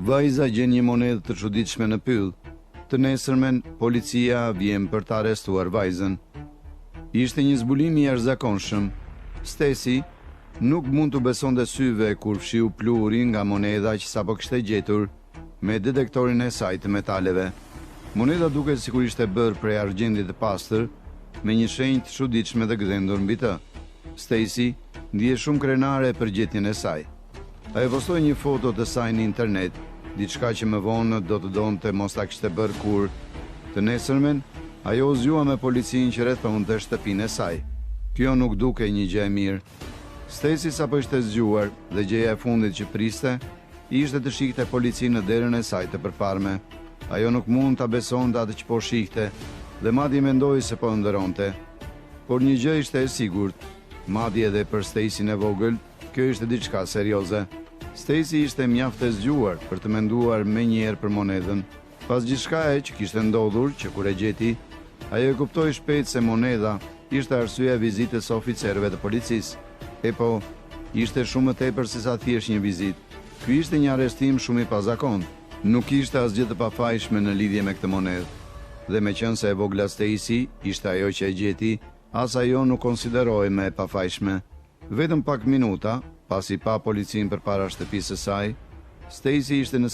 Vajza gjen një monedhë të çuditshme në pyll. Të nesërmen, policia vjen për të arrestuar vajzën. Ishte një zbulim i jashtëzakonshëm. Stacy nuk mund të besonte syve kur fshiu pluri nga monedha që sapo kishte gjetur me detektorin e saj të metaleve. Monedha duket sikur ishte bërë prej argjendit të pastër, me një shenjë të çuditshme të gdhendur mbi të. Stacy ndihej shumë krenare për gjetjen e saj. Ai postoi një foto të saj në internet, diçka që më vonë do të donte mos ta kishte bërë kur. Të nesërmen, ajo u zgjua me policinë që rrethonte shtëpinë e saj. Kjo nuk duke një gjë e mirë. Stacy sapo ishte zgjuar dhe gjëja e fundit që priste ishte të shihte policinë në derën e saj të përparme. Ajo nuk mund ta besonte atë që po shihte dhe madje mendoi se po ndëronte. Por një gjë ishte e sigurt, madje edhe për Stacyn e vogël, kjo ishte diçka serioze. Stacy ishte mjaft e zgjuar për të menduar menjëherë për monedhën. Pas gjithçkaje që kishte ndodhur, që kur e gjeti, ajo e kuptoi shpejt se monedha ishte arsyeja e vizitës së oficerëve të policisë. E po, ishte shumë më tepër se sa thjesht një vizitë. Ky ishte një arrestim shumë i pazakontë. Nuk ishte asgjë të pafajshme në lidhje me këtë monedhë. Dhe meqense e vogla Stacy ishte ajo që e gjeti, as ajo nuk konsideroi më e pafajshme. Vetëm pak minuta pasi pa policinë përpara shtëpisë së saj, Stacy ishte në